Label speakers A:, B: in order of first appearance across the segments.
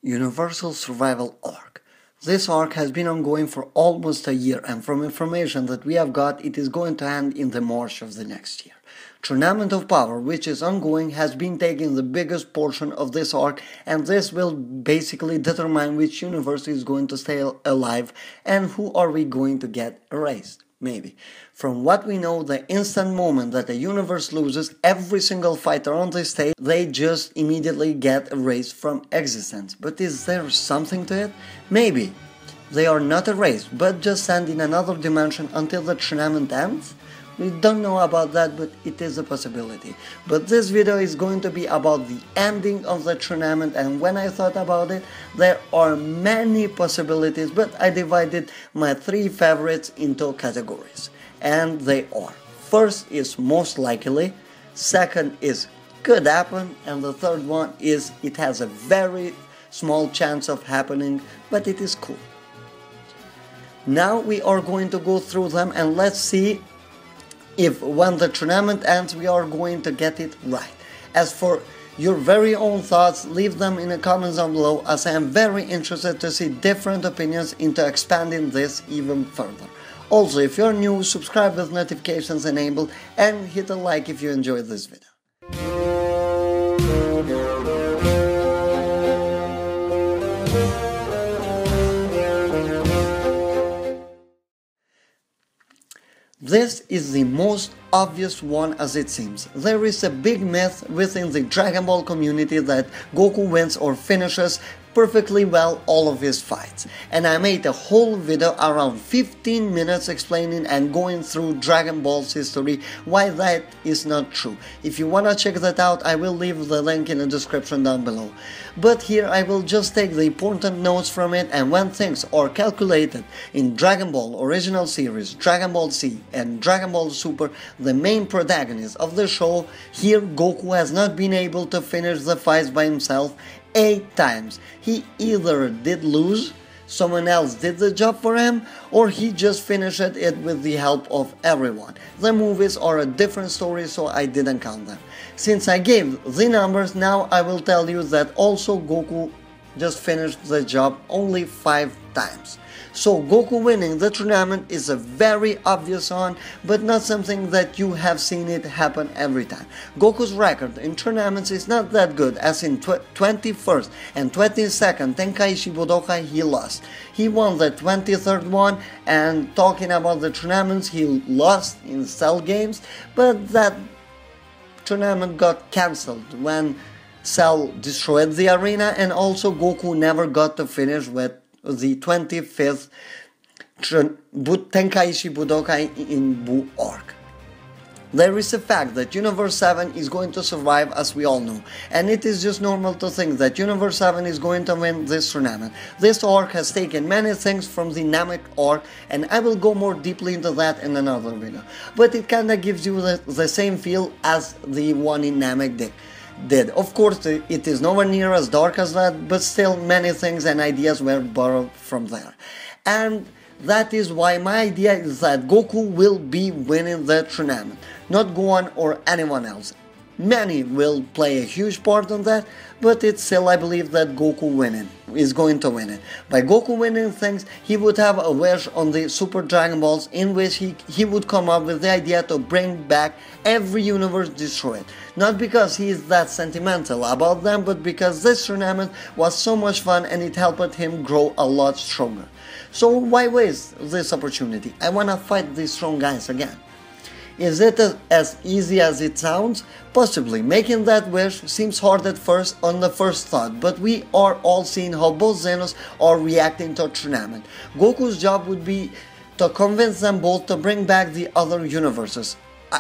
A: Universal Survival Arc. This arc has been ongoing for almost a year, and from information that we have got, it is going to end in the March of the next year. Tournament of Power, which is ongoing, has been taking the biggest portion of this arc, and this will basically determine which universe is going to stay alive and who are we going to get erased. Maybe. From what we know, the instant moment that a universe loses every single fighter on the stage, they just immediately get erased from existence. But is there something to it? Maybe. They are not erased, but just sent in another dimension until the tournament ends? We don't know about that, but it is a possibility. But this video is going to be about the ending of the tournament, and when I thought about it, there are many possibilities, but I divided my three favorites into categories. And they are: first is most likely, second is could happen, and the third one is it has a very small chance of happening, but it is cool. Now we are going to go through them, and let's see if when the tournament ends we are going to get it right. As for your very own thoughts, leave them in the comments down below, as I am very interested to see different opinions into expanding this even further. Also, if you're new, subscribe with notifications enabled and hit a like if you enjoyed this video. This is the most obvious one as it seems. There is a big myth within the Dragon Ball community that Goku wins or finishes perfectly well all of his fights, and I made a whole video around 15 minutes explaining and going through Dragon Ball's history why that is not true. If you wanna check that out, I will leave the link in the description down below. But here I will just take the important notes from it, and when things are calculated in Dragon Ball Original Series, Dragon Ball Z and Dragon Ball Super, the main protagonist of the show, here Goku has not been able to finish the fights by himself 8 times. He either did lose, someone else did the job for him, or he just finished it with the help of everyone. The movies are a different story, so I didn't count them. Since I gave the numbers, now I will tell you that also Goku just finished the job only 5 times. So Goku winning the tournament is a very obvious one, but not something that you have seen it happen every time. Goku's record in tournaments is not that good, as in 21st and 22nd Tenkaichi Budokai he lost. He won the 23rd one, and talking about the tournaments, he lost in Cell games, but that tournament got cancelled when Cell destroyed the arena, and also Goku never got to finish with the 25th Tenkaichi Budokai in Buu arc. There is a fact that Universe 7 is going to survive, as we all know, and it is just normal to think that Universe 7 is going to win this tournament. This arc has taken many things from the Namek arc, and I will go more deeply into that in another video, but it kinda gives you the same feel as the one in Namek did. Of course, it is nowhere near as dark as that, but still many things and ideas were borrowed from there. And that is why my idea is that Goku will be winning the tournament, not Gohan or anyone else. Many will play a huge part on that, but it's still I believe that Goku is going to win it. By Goku winning things, he would have a wish on the Super Dragon Balls, in which he would come up with the idea to bring back every universe destroyed. Not because he is that sentimental about them, but because this tournament was so much fun and it helped him grow a lot stronger. So why waste this opportunity? I wanna fight these strong guys again. Is it as easy as it sounds? Possibly. Making that wish seems hard at first on the first thought, but we are all seeing how both Xenos are reacting to a tournament. Goku's job would be to convince them both to bring back the other universes,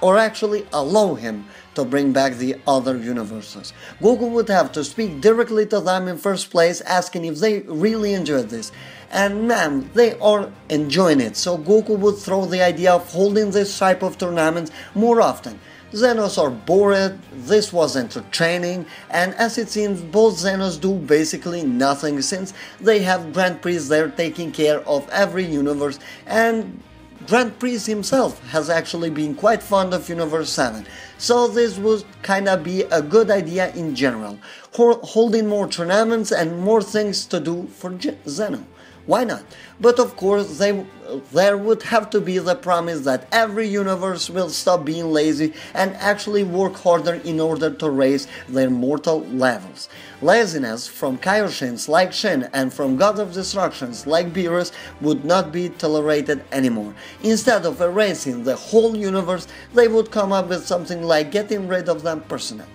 A: or actually allow him to bring back the other universes. Goku would have to speak directly to them in first place, asking if they really enjoyed this. And man, they are enjoying it, so Goku would throw the idea of holding this type of tournaments more often. Xenos are bored, this was entertaining, and as it seems both Xenos do basically nothing, since they have Grand Prix there taking care of every universe, and Grand Priest himself has actually been quite fond of Universe 7, so this would kinda be a good idea in general, holding more tournaments and more things to do for Zeno. Why not? But of course, there would have to be the promise that every universe will stop being lazy and actually work harder in order to raise their mortal levels. Laziness from Kaioshins like Shin and from God of Destructions like Beerus would not be tolerated anymore. Instead of erasing the whole universe, they would come up with something like getting rid of them personally.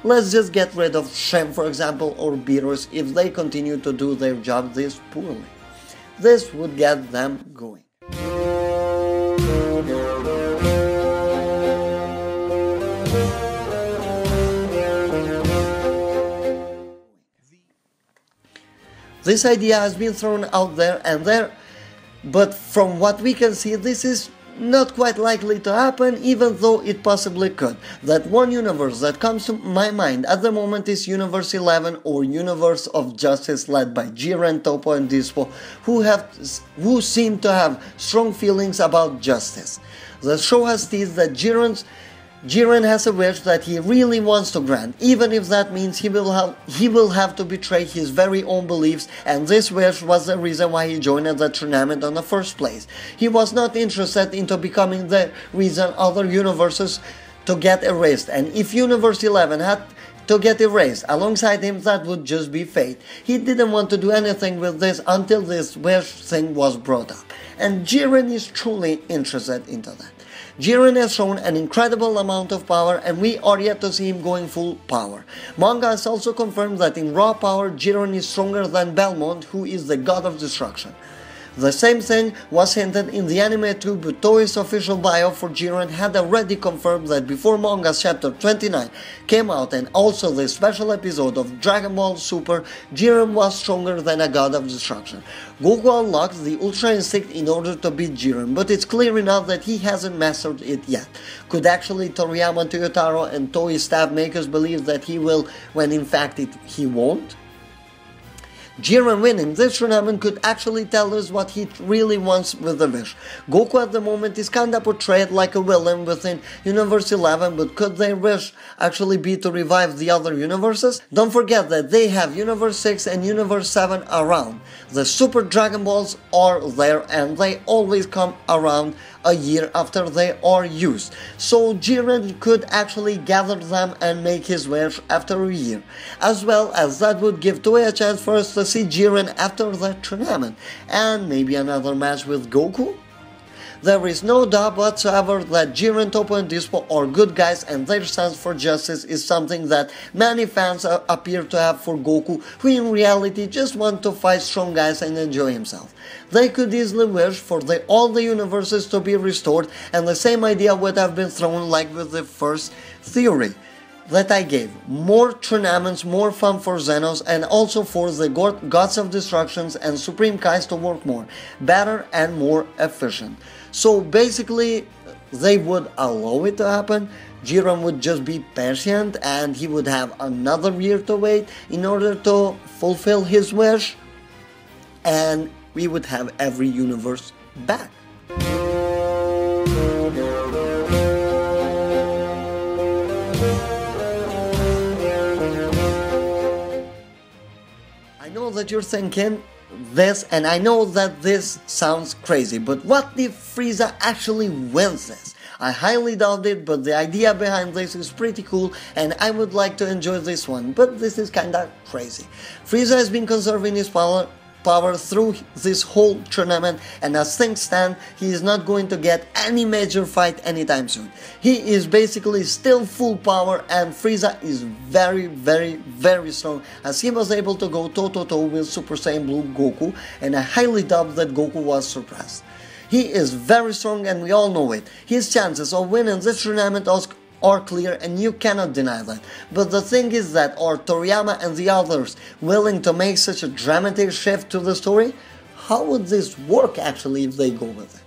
A: Let's just get rid of Shin, for example, or Beerus if they continue to do their job this poorly. This would get them going. This idea has been thrown out there and there, but from what we can see, this is not quite likely to happen, even though it possibly could. That one universe that comes to my mind at the moment is Universe 11 or Universe of Justice, led by Jiren, Toppo and Dispo, who seem to have strong feelings about justice. The show has teased that Jiren has a wish that he really wants to grant, even if that means he will have to betray his very own beliefs, and this wish was the reason why he joined the tournament in the first place. He was not interested into becoming the reason other universes to get erased, and if Universe 11 had to get erased alongside him, that would just be fate. He didn't want to do anything with this until this wish thing was brought up, and Jiren is truly interested into that. Jiren has shown an incredible amount of power, and we are yet to see him going full power. Manga has also confirmed that in raw power, Jiren is stronger than Belmont, who is the god of destruction. The same thing was hinted in the anime too, but Toei's official bio for Jiren had already confirmed that before manga's chapter 29 came out, and also the special episode of Dragon Ball Super, Jiren was stronger than a god of destruction. Goku unlocked the Ultra Instinct in order to beat Jiren, but it's clear enough that he hasn't mastered it yet. Could actually Toriyama, Toyotaro and Toei staff makers believe that he will, when in fact he won't? Jiren winning this tournament could actually tell us what he really wants with the wish. Goku at the moment is kinda portrayed like a villain within Universe 11, but could their wish actually be to revive the other universes? Don't forget that they have Universe 6 and Universe 7 around. The Super Dragon Balls are there and they always come around a year after they are used. So Jiren could actually gather them and make his wish after a year. As well as that would give Toei a chance for us to see Jiren after the tournament, and maybe another match with Goku? There is no doubt whatsoever that Jiren, Toppo and Dispo are good guys, and their sense for justice is something that many fans appear to have for Goku, who in reality just want to fight strong guys and enjoy himself. They could easily wish for all the universes to be restored, and the same idea would have been thrown like with the first theory that I gave. More tournaments, more fun for Xenos, and also for the Gods of Destructions and Supreme Kais to work more, better and more efficient. So basically, they would allow it to happen. Jiren would just be patient and he would have another year to wait in order to fulfill his wish, and we would have every universe back. I know that you're thinking this, and I know that this sounds crazy, but what if Frieza actually wins this? I highly doubt it, but the idea behind this is pretty cool and I would like to enjoy this one, but this is kinda crazy. Frieza has been conserving his power through this whole tournament, and as things stand, he is not going to get any major fight anytime soon. He is basically still full power, and Frieza is very, very, very strong, as he was able to go toe-to-toe with Super Saiyan Blue Goku, and I highly doubt that Goku was surpassed. He is very strong and we all know it. His chances of winning this tournament are clear and you cannot deny that. But the thing is that are Toriyama and the others willing to make such a dramatic shift to the story? How would this work actually if they go with it?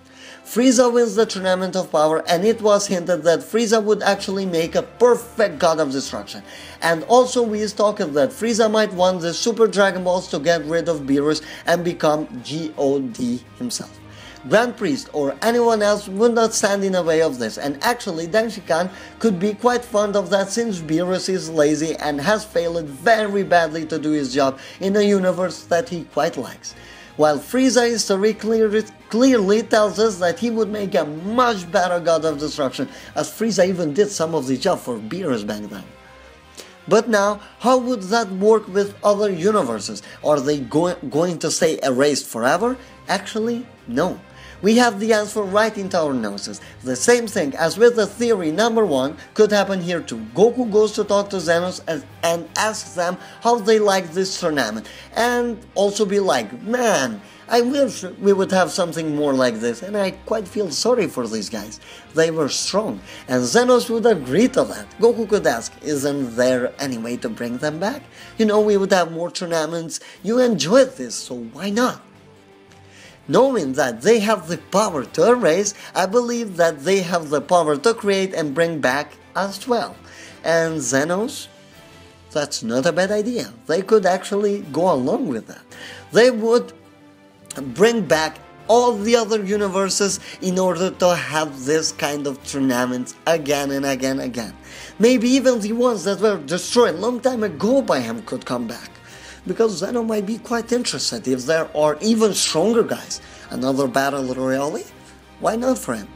A: Frieza wins the Tournament of Power, and it was hinted that Frieza would actually make a perfect God of Destruction. And also we talked that Frieza might want the Super Dragon Balls to get rid of Beerus and become God himself. Grand Priest or anyone else would not stand in the way of this, and actually Denshikan could be quite fond of that since Beerus is lazy and has failed very badly to do his job in a universe that he quite likes. While Frieza history clearly tells us that he would make a much better God of Destruction, as Frieza even did some of the job for Beerus back then. But now, how would that work with other universes? Are they going to stay erased forever? Actually, no. We have the answer right into our noses. The same thing as with the theory number 1 could happen here too. Goku goes to talk to Xenos and asks them how they like this tournament, and also be like, man, I wish we would have something more like this, and I quite feel sorry for these guys. They were strong, and Xenos would agree to that. Goku could ask, isn't there any way to bring them back? You know, we would have more tournaments, you enjoyed this, so why not? Knowing that they have the power to erase, I believe that they have the power to create and bring back as well. And Xenos? That's not a bad idea. They could actually go along with that. They would bring back all the other universes in order to have this kind of tournaments again and again and again. Maybe even the ones that were destroyed long time ago by him could come back. Because Zeno might be quite interested if there are even stronger guys. Another battle royale? Why not for him?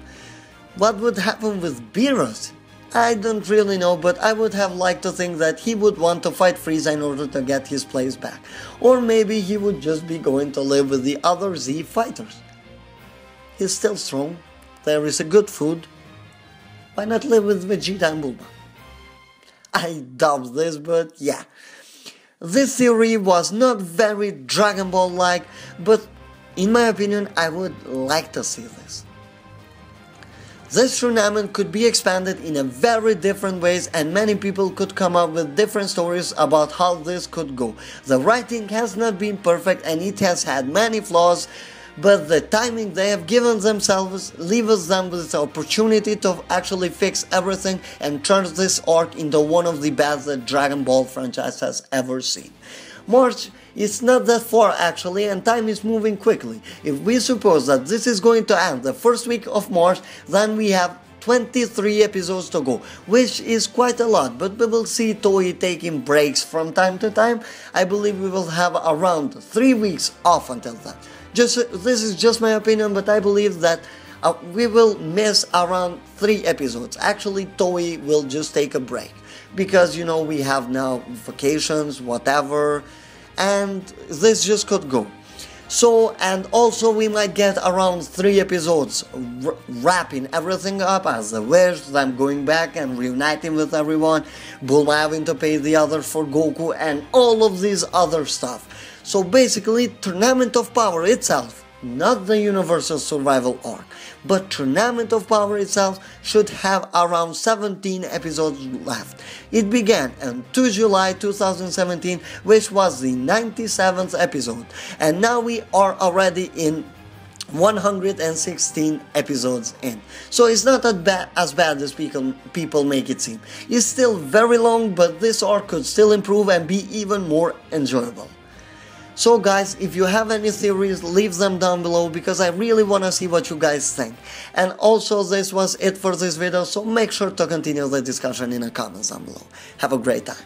A: What would happen with Beerus? I don't really know, but I would have liked to think that he would want to fight Frieza in order to get his place back. Or maybe he would just be going to live with the other Z fighters. He's still strong, there is a good food. Why not live with Vegeta and Bulma? I doubt this, but yeah. This theory was not very Dragon Ball-like, but in my opinion, I would like to see this. This tournament could be expanded in a very different ways, and many people could come up with different stories about how this could go. The writing has not been perfect and it has had many flaws, but the timing they have given themselves leaves them with the opportunity to actually fix everything and turn this arc into one of the best that Dragon Ball franchise has ever seen. March is not that far actually, and time is moving quickly. If we suppose that this is going to end the first week of March, then we have 23 episodes to go, which is quite a lot, but we will see Toei taking breaks from time to time. I believe we will have around 3 weeks off until then. This is just my opinion, but I believe that we will miss around 3 episodes. Actually, Toei will just take a break. Because, you know, we have now vacations, whatever, and this just could go. So, and also we might get around 3 episodes wrapping everything up as the wish, them going back and reuniting with everyone, Bulma having to pay the others for Goku, and all of these other stuff. So basically, Tournament of Power itself, not the Universal Survival arc, but Tournament of Power itself should have around 17 episodes left. It began on 2 July 2017, which was the 97th episode, and now we are already in 116 episodes in. So it's not as bad as people make it seem. It's still very long, but this arc could still improve and be even more enjoyable. So guys, if you have any theories, leave them down below because I really want to see what you guys think. And also this was it for this video, so make sure to continue the discussion in the comments down below. Have a great time.